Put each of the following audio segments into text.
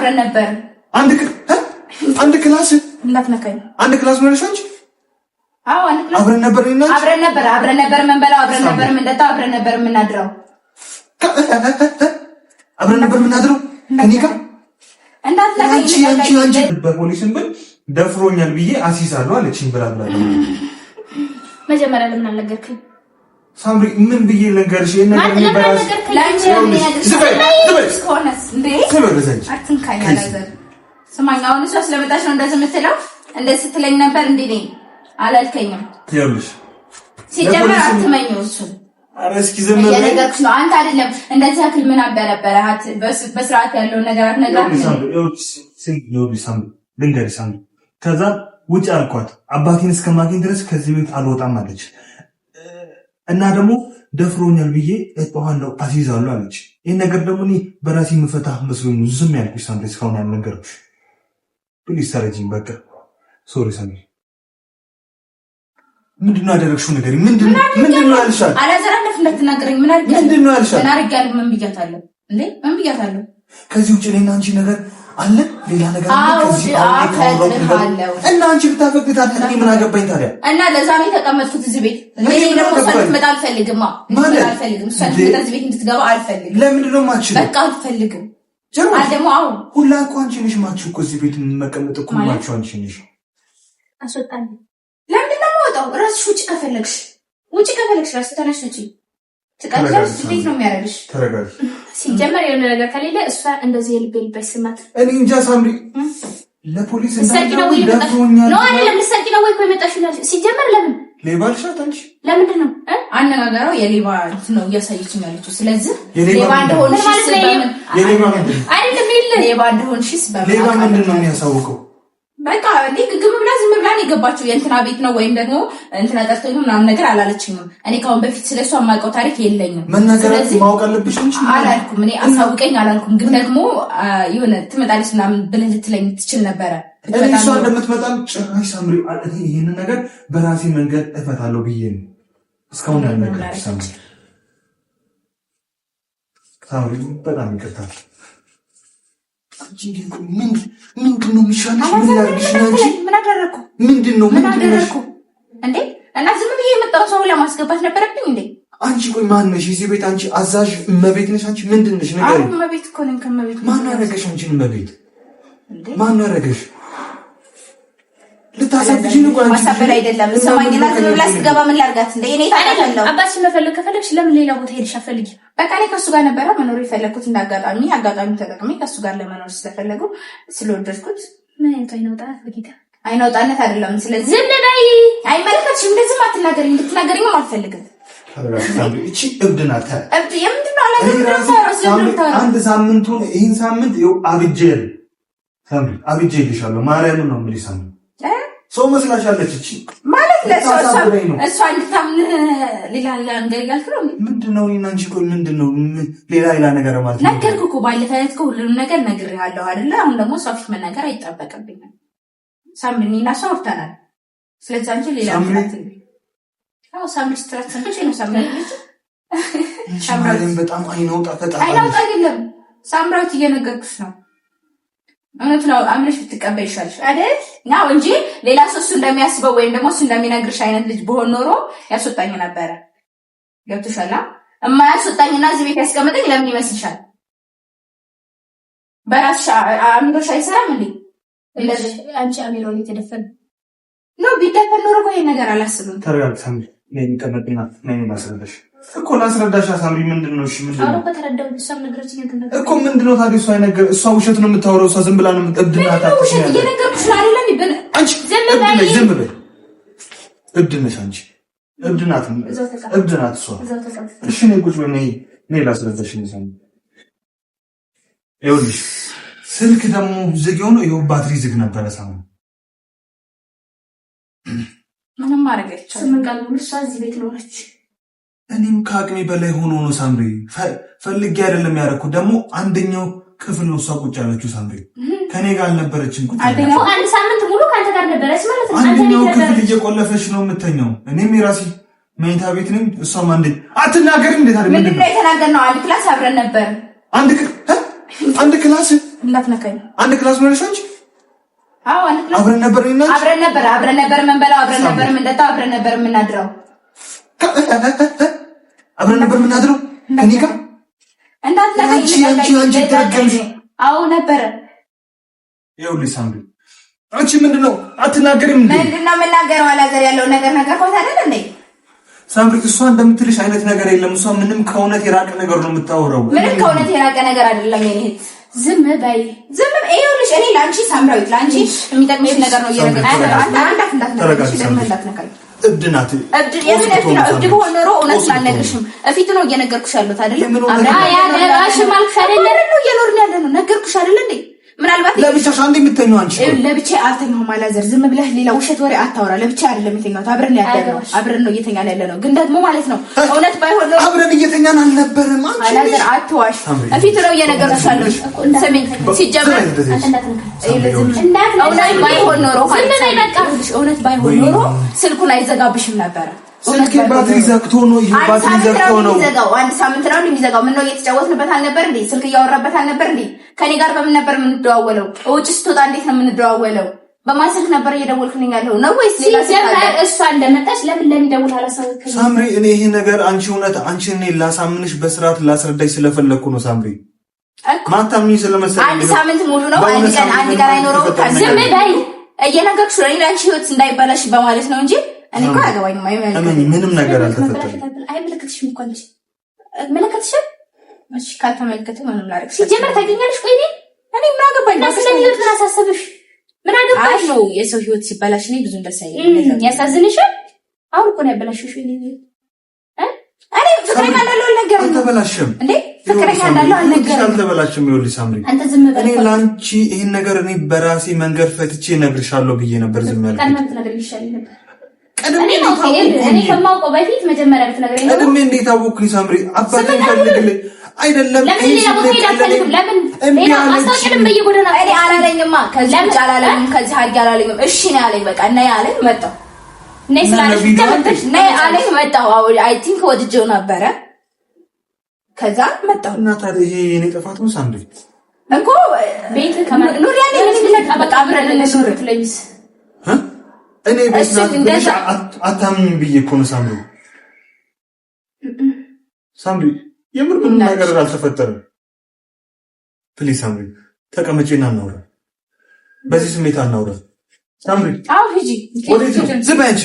አብረን ነበር። አንድ ክላስ እንዳትነካኝ። አንድ ክላስ ነው ያልሽው አንቺ? አዎ አንድ ክላስ አብረን ነበር እና አብረን ነበር የምንበላው፣ አብረን ነበር የምንጠጣው፣ አብረን ነበር የምናድረው። አብረን ነበር የምናድረው ከኔ ጋር እንዳትነካኝ። አንቺ በፖሊስም ብል ደፍሮኛል ብዬ አሲሳለሁ አለችኝ ብላ መጀመሪያ ለምን አልነገርከኝ? ሳምሪ ምን ብዬ ልንገርሽ? ነገር በራስ ላንቺ ስማኝ፣ አሁን እሷ ስለመጣች ነው እንደዚህ የምትለው። እንደዚህ ስትለኝ ነበር እንዴ? ነኝ አላልከኝም? ይኸውልሽ ሲጀመር አትመኘው እሱን። ኧረ እስኪ ዝም በይ እየነገርኩሽ ነው። አንተ አይደለም እንደዚህ አክል ምን አበረበረሃት? በስርዓት ያለውን ነገር አትነግራትም? ሳምሪ ልንገርሽ፣ ሳምሪ ከዛ ውጭ አልኳት። አባቴን እስከማገኝ ድረስ ከዚህ ቤት አልወጣም አለች። እና ደግሞ ደፍሮኛል ብዬ እጠዋለሁ አሲዛለሁ አለች። ይሄን ነገር ደግሞ እኔ በራሴ የምፈታ መስሎኝ ዝም ያልኩሽ ሳምሪ፣ እስካሁን ያልነገርኩሽ። ፕሊዝ ተረጂኝ በቃ። ሶሪ ሳምሪ። ምንድን ነው ያደረግሽው ነገር? ምንድን ነው ያልሻል? አላዘራነፍ እንዳትናገረኝ። ምንድን ነው ያልሻል? ምን አድርጊያለሁ? ምን ብያታለሁ እንዴ? ምን ብያታለሁ? ከዚህ ውጭ እኔና አንቺ ነገር አለ? ሌላ ነገር አለ? ከዚህ እና አንቺ ብታፈቅዳት እኔ ምን አገባኝ ታዲያ? እና ለዛ ነው የተቀመጥኩት እዚህ ቤት። እኔ ደግሞ ሳትመጣ አልፈልግም። አልፈልግም። እዚህ ቤት እንድትገባ አልፈልግም። ለምንድን ነው የማትችለው? በቃ አልፈልግም። ደግሞ አዎ ሁላ እኮ አንቺ ነሽ ማችሁ እኮ እዚህ ቤት መቀመጥ እኮ ማችሁ አንቺ ነሽ። አስወጣኝ። ለምንድን ነው የምወጣው? እራስሽ ውጪ ከፈለግሽ እራስሽ ተነሽ ውጪ። ትቀጥያለሽ። እንዴት ነው የሚያደርግሽ? ተረጋጊ። ሲጀመር የሆነ ነገር ከሌለ እሷ እንደዚህ የልብ ስማት። እኔ እንጃ ሳምሪ፣ ለፖሊስ እንዳትደውይ ደፍሮኛል ነው አይደለም? ልትሰርቂ ነው ወይ እኮ የመጣሽው? ሲጀመር ለምን ሌባ አልሻት አንቺ? ለምንድን ነው አነጋገረው? የሌባ ነው እያሳየችኝ ያለችው። ስለዚህ ሌባ እንደሆንሽ በምን የሌባ ምንድን ነው አይደለም? ሌባ እንደሆንሽስ በምን ሌባ ምንድን ነው የሚያሳውቀው? በቃ እንዴ ግግም ብላ ዝም ብላ ነው የገባችው። የእንትና ቤት ነው ወይም ደግሞ እንትና ጠርቶኝ ምናምን ነገር አላለችኝም። እኔ ካሁን በፊት ስለሷ የማውቀው ታሪክ የለኝም። መናገር ማወቅ አለብሽ እንጂ አላልኩም። እኔ አሳውቀኝ አላልኩም። ግን ደግሞ የሆነ ትመጣለች ምናምን ብለህ ልትለኝ ትችል ነበረ። እሷ እንደምትመጣም ጭራሽ ሳምሪ ይሄንን ነገር በራሴ መንገድ እፈታለሁ ብዬ ነው እስካሁን ያልነገርኩሽ። ሳምሪ በጣም ይቅርታል። ምንድን ነው የሚሻልሽ? ምን ላድርግሽ? ምን አደረኩ? ምንድን ነው እንዴ? እና ዝም ብዬ የመጣው ሰው ለማስገባት ነበረብኝ እንዴ? አንቺ ቆይ ማን ነሽ? እዚህ ቤት አንቺ አዛዥ እመቤት ነሽ? አንቺ ምንድን ነሽ? ነገር አሁን እመቤት እኮ ነኝ። ከእመቤት ማን ያደረገሽ? አንቺን እመቤት ማን ያደረገሽ? ልታሳብጂ ነው? አንቺ ማሳፈር አይደለም። ሰማኝና ዝም ብላ ስትገባ ምን ላድርጋት እንዴ? እኔ ታውቃለሁ። አባትሽ መፈለግ ከፈለግሽ ለምን ሌላ ቦታ ሄድሽ አፈልጊ? በቃ እኔ ከሱ ጋር ነበረ መኖር የፈለግኩት። እንዳጋጣሚ ተጠቅሜ ከሱ ጋር ለመኖር ስለፈለጉ ስለወደድኩት ምን አይነት አይነውጣነት በጌታ አይነውጣነት አይደለም። ስለዚህ ዝም በይ። አይመለከትሽም። እንደዚህ አትናገሪኝ። እንድትናገሪኝም አልፈልግም። እቺ እብድ ናት። እብድ የምንድን ነው? አንድ ሳምንቱን ይህን ሳምንት ይኸው አብጄ ይልሻለሁ። ማርያምን ነው የምልሽ። ሳምንት ሰው መስላሻለች እቺ ማለት እሷ እንድታምን ሌላ ነገር ያልክ ነው። ምንድነው? እኔና አንቺ ቆይ ምንድነው ሌላ ነገር ማለት ነው? ነገርኩህ እኮ ባለፈው ዕለት እኮ ሁሉንም ነገር ነግሬሃለሁ አይደለ? አሁን ደግሞ እሷ ፊት መናገር አይጠበቅብኝም። ሳምሪና እሷ አውርተናል። ስለዚህ አንቺ ሌላ ሳምሪ ስትራት ሰምቼ ነው ሳምሪ በጣም አይናውጣ አይደለም ሳምራዊት እየነገርኩሽ ነው። እውነት ነው። አምነሽ ብትቀበይ ይሻልሽ አይደል? ነው እንጂ ሌላ ሰው እሱ እንደሚያስበው ወይም ደግሞ እሱ እንደሚነግርሽ አይነት ልጅ በሆን ኖሮ ያስወጣኝ ነበረ። ገብቶሻል? እማያስወጣኝና እዚህ ቤት ያስቀምጠኝ ለምን ይመስልሻል? በራስሽ አምሮሽ አይሰራም እንዴ? እንደዚህ አንቺ አሚሮን የተደፈነ ነው። ቢደፈን ኖሮ እኮ ይሄን ነገር አላስብም። ተረጋግጥ ሳምሪ። ነኝ ተመጥና ነኝ ማስረዳሽ እኮ ላስረዳሽ። ሳምሪ ምንድነው? እሺ ምንድነው? አሁን ከተረዳው እሷም ነገረችኝ እኮ ምንድነው ታዲያ? እሷ አይነገር እሷ ውሸት ነው የምታወራው። እሷ ዝም ብላ ነው የምትጠብድና ታጥሽ ያለ እየነገርኩሽ አይደለም ይበል አንቺ ዝም በይ። እብድ ነሽ አንቺ። እብድ ናት እሷ። እሺ ነኝ ቁጭ በይ። ነኝ ላስረዳሽ። ሳምሪ ይኸውልሽ ስልክ ደግሞ ዝግ ሆኖ ይኸው ባትሪ ዝግ ነበረ። ሳምሪ ምንም ማድረግ አይቻልም። ምን ቃል ነው? እሷ እዚህ ቤት ኖረች። እኔም ከአቅሜ በላይ ሆኖ ነው ሳምሪ። ፈልጌ አይደለም ያደረኩት። ደግሞ አንደኛው ክፍል ነው እሷ ቁጭ ያለችው። ሳምሪ ከኔ ጋር አልነበረችም። አንደኛው አንድ ሳምንት ሙሉ ካንተ ጋር ነበረች ማለት ነው። አንደኛው ክፍል እየቆለፈች ነው የምተኛው። እኔም የራሴ መኝታ ቤት ነኝ። እሷም አትናገርም። እንዴት አይደለም? ምንድን ነው የተናገርነው? አንድ ክላስ አብረን ነበር። አንድ ክላስ እንዳትነካኝ። አንድ ክላስ ነው ያልሽው አንቺ? አዎ አንድ ክላስ አብረን ነበር እና አብረን ነበር የምንበላው፣ አብረን ነበር የምንጠጣው፣ አብረን ነበር የምናድረው። አብረን ነበር የምናድረው ከኔ ጋር እንዳትነካኝ። አንቺ ተረገምሽ። አዎ ነበር። ይኸውልሽ ሳምሪ አንቺ ምንድነው አትናገሪም እንዴ? ምንድነው የምናገረው? አላዘር ያለው ነገር ነገርኩት አይደል እንዴ? ሳምሪ እሷ እንደምትልሽ አይነት ነገር የለም። እሷ ምንም ከእውነት የራቀ ነገር ነው የምታወራው። ምንም ከእውነት የራቀ ነገር አይደለም። የኔ እህት ዝም በይ፣ ዝም በይ። ይኸውልሽ እኔ ላንቺ ሳምራዊት ላንቺ የሚጠቅምሽ ነገር ነው እየነገርኩሽ። እንዳትነካኝ። እብድ ናት። እብድ ብሆን ኖሮ እውነት አልነግርሽም። እፊት ነው እየነገርኩሽ ያሉት አይደል? ያደራሽም አልኩሽ አይደል? ነው እየኖርን ያለ ነው ነገርኩሽ አይደል እንዴ? ምናልባት ለብቻሽ አንዴ የምትተኛው አንቺ ለብቻ አልተኛሁም። አላዘር ዝም ብለህ ሌላ ውሸት ወሬ አታውራ። ለብቻ አይደለም የተኛሁት፣ አብረን ያደረው አብረን ነው እየተኛን ያለ ነው። ግን ደግሞ ማለት ነው እውነት ባይሆን ነው አብረን እየተኛን አልነበረም። አንቺ አላዘር አትዋሽ። እፊት ነው እየነገርኩሽ ያሉት። ስሚኝ ሲጀመር እውነት ባይሆን ኖሮ እውነት ባይሆን ኖሮ ስልኩን አይዘጋብሽም ነበረ። ስልክ ባትሪ ዘግቶ ነው ባትሪ ዘግቶ ነው የሚዘጋው። አንድ ሳምንት ነው የሚዘጋው። ምን ነው እየተጫወትንበት አልነበር እንዴ? ስልክ እያወራበት አልነበር እንዴ? ከኔ ጋር በምን ነበር የምንደዋወለው? ውጭ ስትወጣ እንዴት ነው የምንደዋወለው? በማን ስልክ ነበር እየደወልኩኝ ያለው ነው ወይስ ሌላ ስልክ? እሷ እንደመጣች ለምን ለሚደውል አላሳወቅከኝ? ሳምሪ እኔ ይሄ ነገር አንቺ እውነት አንቺ እኔ ላሳምንሽ በስርዓት ላስረዳሽ ስለፈለኩ ነው ሳምሪ። ማታምኝ ስለመሰለኝ አንድ ሳምንት ሙሉ ነው አንድ ቀን አይኖረው። ዝም በይ እየነገርኩሽ ነው። አንቺ ህይወት እንዳይበላሽ በማለት ነው እንጂ እኔ እኮ አያገባኝም። ምንም ነገር አልተፈጠረም። አይመለከትሽም እኮ አንቺ አይመለከትሽም። እሺ ካልተመለከተ ምንም ላደርግ ሲጀመር ታገኛለሽ። ቆይ እኔ ምን አገባኝ? ስለህይወት ምን አሳሰብሽ? ምን አገባሽ ነው? የሰው ህይወት ሲበላሽ እኔ ብዙ እንደሳይኝ ያሳዝንሻል። አሁን እኮ ነው ያበላሽሽ። እኔ ፍቅረኛ እንዳለው አልነገርም። አልተበላሽም እንዴ? ፍቅረኛ እንዳለው አልነገርም። አልተበላሽም። ይኸውልሽ ሳምሪ አንተ ዝም በል። እኔ ላንቺ ይሄን ነገር እኔ በራሴ መንገድ ፈትቼ እነግርሻለሁ ብዬ ነበር ዝም ያልኩት። ቀድመህ ትነግሪኝ ይሻል ነበር። እኔ ከማውቀው በፊት መጀመሪያ ብትነግረኝ ነው። ቀድሜ እንዴት አወኩኝ ሳምሪ? አባቴ ፈልግልኝ አይደለም ለምን ሌላ ቦታ ሄዳለሁ? ለምን ሌላ ማስታወቂያም በየጎዳና እኔ አላለኝማ። ከዚህ ውጭ አላለኝም። ከዚህ ሀጅ አላለኝም። እሺ ነው ያለኝ። በቃ እና ያለኝ መጣሁ። ነይ ስላለሽ ተመጣሽ ነይ አለኝ መጣሁ። አይ ቲንክ ወድጄው ነበረ። ከዛ መጣሁ። እና ታዲያ ይሄ የኔ ጥፋት ነው ሳምሪ? እኮ ቤት ኑር ያለኝ ምን ይላል? በቃ አብረን እንኑር ትለኝስ እኔ ቤት አታምኝም ብዬ እኮ ነው ሳምሪ። ሳምሪ የምር ምን ነገር አልተፈጠረም። ፕሊዝ ሳምሪ ተቀመጪና እናውራ። በዚህ ስሜት አናውራ ሳምሪ። አው ሂጂ ዝም በይ አንቺ።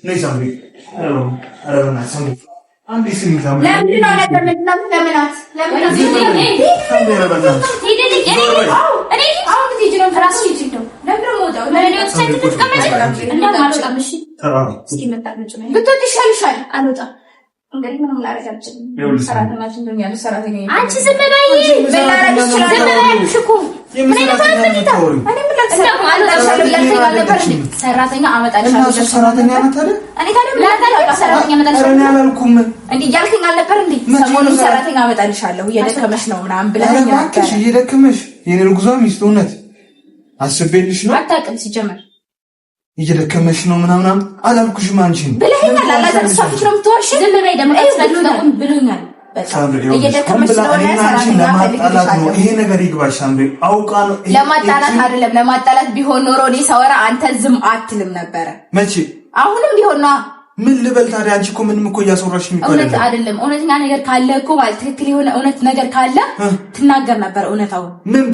ነይ ሳምሪ። አረና ሳምሪ አንዴ ስሚ ሳምሪ። ለምን ነው ነገር ለምናት እንግዲህ ምንም ላደርግ አልችልም። ሰራተኛችን ነው ያለው ሰራተኛ። አንቺ ዝም በይ። ምን ላደርግ እችላለሁ? ዝም በይ አልኩሽ እኮ። ምን አይነት አትመጣ? እኔ ምን ላደርግ ሰራተኛ አመጣልሻለሁ። ሰራተኛ ናት አይደል? እኔ ታዲያ ምን ላደርግ? ሰራተኛ አመጣልሻለሁ። እኔ አላልኩም። እንዴ እያልከኝ አልነበር እንዴ? ሰሞኑን ሰራተኛ አመጣልሻለሁ እየደከመሽ ነው ምናምን ብለኸኝ ነበር። እሺ እየደከመሽ የኔ ልጉዟ ሚስት እውነት አስቤልሽ ነው። አታውቅም ሲጀመር እየደከመሽ ነው ምናምን አላልኩሽም። አንቺ ብለኸኛል። አላዛር ሷፊት ነው የምትዋሽ። ዝም በይ ደግሞ ታስፈልጋለህ ብሎኛል። እየደከመሽ ስለሆነ ሰራተኛ ለማጣላት ነው ይሄ ነገር ይግባሽ ሳምሪ። አውቃ ነው ለማጣላት አይደለም። ለማጣላት ቢሆን ኖሮ እኔ ሳወራ አንተ ዝም አትልም ነበረ። መቼ? አሁንም ቢሆን ነው። ምን ልበል ታዲያ? አንቺ እኮ ምንም እኮ እያሰራሽ ነው። እውነት አይደለም። እውነተኛ ነገር ካለ እኮ ማለት ትክክል የሆነ እውነት ነገር ካለ ትናገር ነበር። እውነታው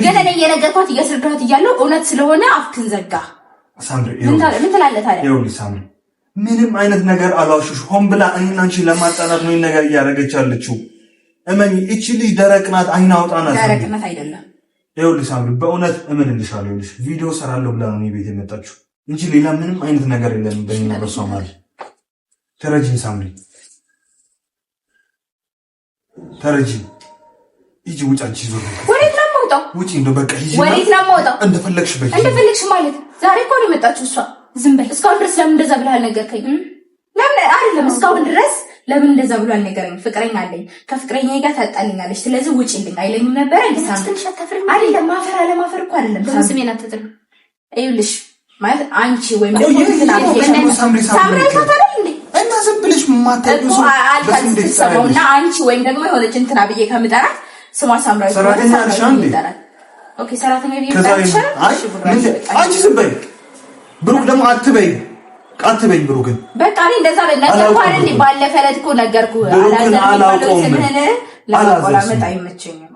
ግን እኔ እየነገርኳት እያስረዳኋት እያለሁ እውነት ስለሆነ አፍክን ዘጋ። ሳምሪ ምን ትላለህ ታዲያ? ይኸውልሽ ሳምሪ ምንም አይነት ነገር አላውሽሽ። ሆን ብላ እኔና አንቺ ለማጣላት ነው ነገር እያደረገች ያለችው። እመኝ እቺ ልጅ ደረቅ ናት፣ አይና አውጣ ናት። ደረቅ ናት አይደለም። ይኸውልሽ ሳምሪ በእውነት እምልልሻለሁ። ይኸውልሽ ቪዲዮ ሰራለሁ ብላ ነው ቤት የመጣችው እንጂ ሌላ ምንም አይነት ነገር የለም በእኛ በሷ ማለት። ተረጂኝ ሳምሪ ተረጂኝ። ሂጂ ውጭ አንቺ ዞር ወዴት ነው የምወጣው? ውጪ እንደው በቃ ሂጂ። ወዴት ነው የምወጣው? እንደፈለግሽ በይ። እንደፈለግሽ ማለት ዛሬ እኮ ነው የመጣችው እሷ። ዝም በል። እስካሁን ድረስ ለምን እንደዛ ብለህ አልነገርከኝም? ለምን አይደለም እስካሁን ድረስ ለምን እንደዛ ብሎ አልነገረኝም? ፍቅረኛ አለኝ፣ ከፍቅረኛዬ ጋር ታጣልኛለች፣ ስለዚህ ውጪልኝ አይለኝም ነበር? ትንሽ አታፍሪም? አይደለም ማፈር አለማፈር እኮ አይደለም። ስሜን አትጥሪም። ይኸውልሽ ማለት አንቺ ወይም ደግሞ ሳምሪ ታታለል እንዴ? እና ዝም ብለሽ ማታውቂው ሰው አልታስብሰውና አንቺ ወይም ደግሞ የሆነች እንትና ብዬ ከምጠራት ስሟ ሳምራዊ ሰራተኛ ነሽ እንዴ? ኦኬ ሰራተኛ ቢይዛሽ አንቺ ዝም በይ ብሩክ ደግሞ አትበይ ብሩክን በቃ እኔ እንደዛ ነገርኩህ አይደል ባለፈ ዕለት እኮ ነገርኩህ አላቆላመጥ አይመቸኝም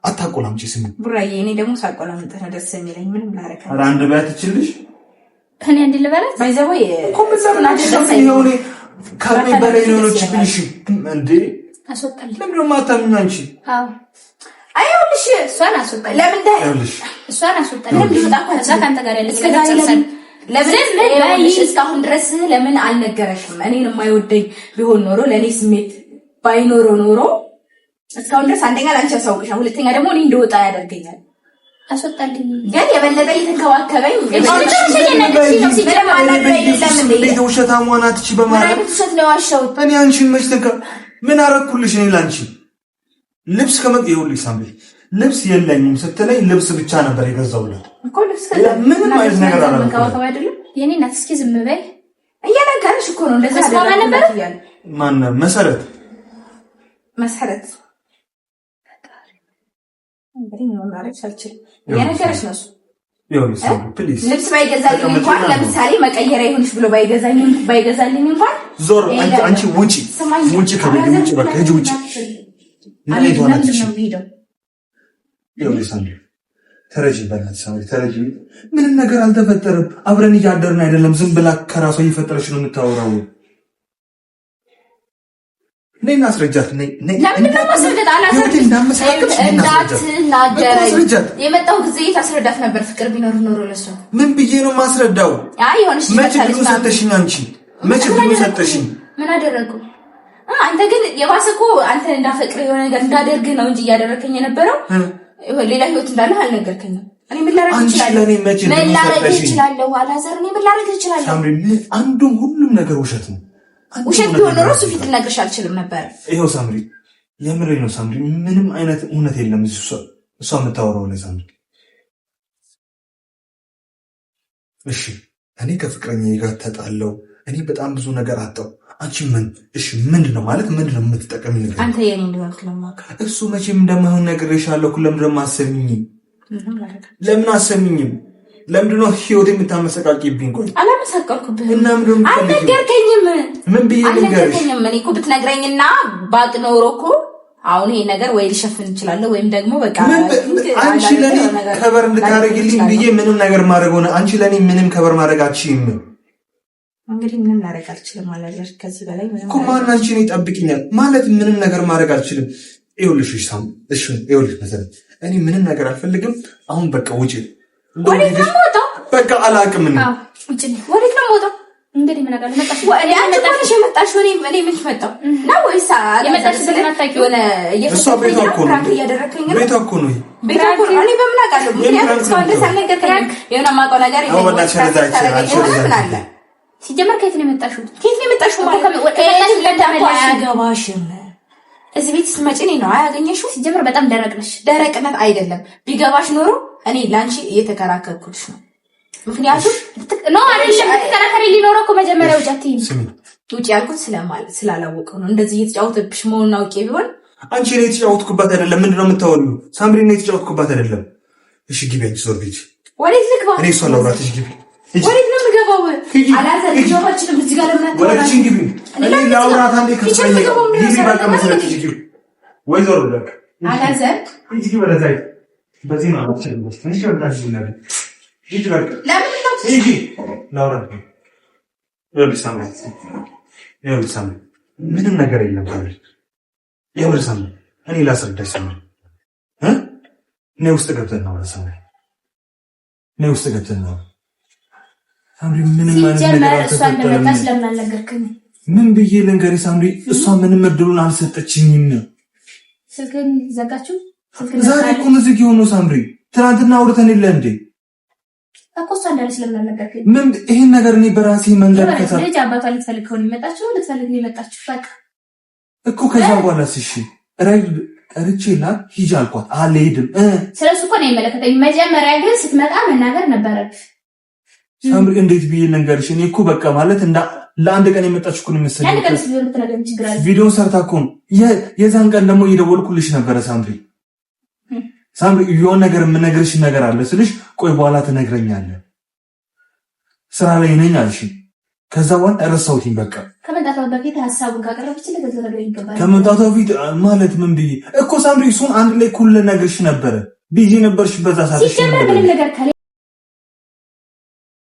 አታቆላምጪ ስሚ ቡራዬ እኔ ደግሞ ሳቆላመጥ ነው ደስ የሚለኝ ምንም ላረካ ኧረ አንድ ባት ትችልሽ እኔ አንድ ልበላት ባይዘው ኮምፒውተር ናቸው ይሄው እኔ ካርሜ በላይ ነው ትችልሽ እንዴ አስወጣልኝ ለምን ነው ማታምኝ አንቺ አዎ አይውልሽ እሷን አስወጣልኝ ለምን ታይልሽ እሷን አስወጣልኝ ለምን ይወጣ ከዛ ካንተ ጋር ያለ እስከዛሬ ለምን እስካሁን ድረስ ለምን አልነገረሽም እኔን የማይወደኝ ቢሆን ኖሮ ለኔ ስሜት ባይኖረው ኖሮ እስካሁን ድረስ አንደኛ ላንቺ አሳውቅሻለሁ ሁለተኛ ደግሞ እኔ እንደወጣ ያደርገኛል አስወጣልኝ ግን የበለጠ እየተንከባከበኝ እኔ አንቺን መች ምን አረኩልሽ እኔ ላንቺ ልብስ ይኸውልሽ ሳምሪ ልብስ የለኝም ስትለኝ ልብስ ብቻ ነበር የገዛውላት እኮ ልብስ ምንም አይነት ነገር አላረኩም አይደለም የኔ እናት እስኪ ዝም በይ እየነገርሽ እኮ ነው እንደዛ ነበር ማን መሰረት እንግዲህ ነው ማለት አልችልም የነገርሽ ነው ይኸውልሽ ፕሊዝ ልብስ ባይገዛልኝ እንኳን ለምሳሌ መቀየሪያ ይሁንሽ ብሎ ባይገዛልኝ እንኳን ዞር አንቺ ውጪ ከቤት ውጪ በቃ ሂጂ ውጪ ማለት ነው ቪዲዮ ይኸውልሽ ሳምሪ ተረጂኝ በእናትሽ ሳምሪ ተረጂኝ ምንም ነገር አልተፈጠረም አብረን እያደርን አይደለም ዝም ብላ ከራሷ እየፈጠረች ነው የምታወራው ነይና አስረጃት ነይ ለምን ማስረጃት እንዳትናገረኝ የመጣው ጊዜ ታስረዳት ነበር ፍቅር ቢኖር ኖሮ ለሷ ምን ብዬ ነው ማስረዳው አይ ሆነሽ መቼ ነው ሰጠሽኝ አንቺ መቼ ነው ሰጠሽኝ ምን አደረኩ አንተ ግን የባሰኮ አንተ እንዳፈቅር የሆነ ነገር እንዳደርግ ነው እንጂ ያደረከኝ የነበረው ሌላ ህይወት እንዳለ አልነገርከኝም እኔ ምን ላደርግ እችላለሁ አላዘር እኔ ምን ላደርግ እችላለሁ ሳምሪ አንዱም ሁሉም ነገር ውሸት ነው ውሸት ቢሆን ኖሮ እሱ ፊት ልነግርሽ አልችልም ነበር ይሄው ሳምሪ የምሬ ነው ሳምሪ ምንም አይነት እውነት የለም እሷ የምታወራው ነው ሳምሪ እሺ እኔ ከፍቅረኛዬ ጋር ተጣለው እኔ በጣም ብዙ ነገር አጣው አንቺ ምንድነው ማለት ምንድነው የምትጠቀሚ ነገር አንተ የኔ እንደሆንክ ለማውቅ እሱ መቼም እንደማይሆን ነግሬሻለሁ ለምን አሰሚኝም ለምን አሰሚኝም ለምንድነው ህይወት የምታመሰቃቂብኝ ቆይ አላመሰቃቅኩብህ እና ምንድነው አልነገርከኝም ምን ብዬ ልንገርሽ እኔ እኮ ብትነግረኝና ባቅ ኖሮ እኮ አሁን ይሄ ነገር ወይ ልሸፍን እንችላለን ወይም ደግሞ በቃ አንቺ ለኔ ከበር እንድታረግልኝ ብዬ ምንም ነገር ማድረግ ሆነ አንቺ ለኔ ምንም ከበር ማድረግ አትችይም እንግዲህ ምንም ማድረግ አልችልም ማለት ከዚህ በላይ ምንም እኮ ማን አንቺ ነው ይጠብቅኛል ማለት ምንም ነገር ማድረግ አልችልም ይኸውልሽ ሳም እሺ ይኸውልሽ መሰረት እኔ ምንም ነገር አልፈልግም አሁን በቃ ውጪ ወዴት ነው የምወጣው በቃ አላውቅም ውጪ ወዴት ነው የምወጣው እንግዲህ ምን አጋለ መጣሽ ወዴት አንቺ መጣሽ እኔ ምን መጣው ነው ወይስ የመጣሽ ስለማታውቂ ሆነ እሷ ቤቷ እኮ ነው ቤቷ እኮ ነው እኔ በምን አውቃለሁ ምክንያቱም ሰው እንደሳነገርከኝ የሆነ ማውቀው ነገር ሲጀመር ከየት ነው የመጣሽው ማለት አያገባሽም እዚህ ቤት ስትመጪ ነው አያገኘሽው ሲጀመር በጣም ደረቅ ነሽ ደረቅነት አይደለም ቢገባሽ ኖሮ እኔ ላንቺ እየተከራከርኩሽ ነው ምክንያቱም ነው አይደለም ተከራከሪ ሊኖረው እኮ መጀመሪያ ውጪ ያልኩት ስላላወቀው ነው እንደዚህ እየተጫወተብሽ መሆኑን አውቄ ቢሆን አንቺ ነው የተጫወትኩባት አይደለም ምንድነው የምታወሪው ሳምሪ ነው የተጫወትኩባት አይደለም እሺ ግቢ አንቺ ዞር ግቢ ወዴት ልግባ እኔ እሷ ላውራትሽ ግቢ ወዴት ነው የምገባው አላዘር ልጆቻችን እዚህ ጋር ለምን ወዴት ግቢ እኔ ላውራት አንዴ ከፈለኝ ግቢ በቃ መሰለኝ ግቢ ወይ ዞር ብለህ አላዘር ግቢ ወደዛይ በዚህ ነው አልችልም ትንሽ ወዳጅ ነው ይጅ በቃ ለምን ነው ይጂ ላውራት ይኸውልሽ ምንም ነገር የለም ማለት ይኸውልሽ እኔ ላስረዳሽ ሳምሪ እኔ ውስጥ ገብተን ነው ሳምሪ እኔ ውስጥ ገብተን ነው ሳምሪ ምንም ማለት ነገር አልተፈጠረም ምን ብዬ ልንገርሽ ሳምሪ እሷ ምንም እድሉን አልሰጠችኝም ስልክን ዘጋችሁ ዛሬ እኮ ዝግ የሆነው ሳምሪ ትናንትና አውርተን የለ እንዴ እኮ እሷ እንዳለች ለምን አልነገርከኝ ምን ይሄን ነገር እኔ በራሴ መንገድ ከታ ልጅ አባቷ ልትፈልገው ልትፈልግ ነው የመጣችው በቃ እኮ ከዛ በኋላ እሺ ራይ ጠርቼላ ሂጅ አልኳት አልሄድም ስለሱ እኮ ነው የሚመለከተኝ መጀመሪያ ግን ስትመጣ መናገር ነበረብህ ሳምሪ እንዴት ብዬ ልንገርሽ እኔ እኮ በቃ ማለት ለአንድ ቀን የመጣችው እኮ ነው መሰለኝ አንድ ቀን ቪዲዮ ልትነግረኝ ችግር አለ ቪዲዮ ሰርታ እኮ ነው የዛን ቀን ደግሞ እየደወልኩልሽ ነበረ ሳምሪ ሳምሪ የሆነ ነገር የምነግርሽ ነገር አለ ስልሽ ቆይ በኋላ ትነግረኛለህ ስራ ላይ ነኝ አልሽ ከዛ በኋላ እረሳሁትኝ በቃ ከመጣጣ በፊት ሐሳቡን ካቀረብሽ ለገዘረው ይገባል ከመጣጣ በፊት ማለት ምን ብዬ እኮ ሳምሪ እሱን አንድ ላይ ኩል ነግርሽ ነበር ቢዚ ነበርሽ በዛ ሰዓት ሲጀመር ምንም ነገር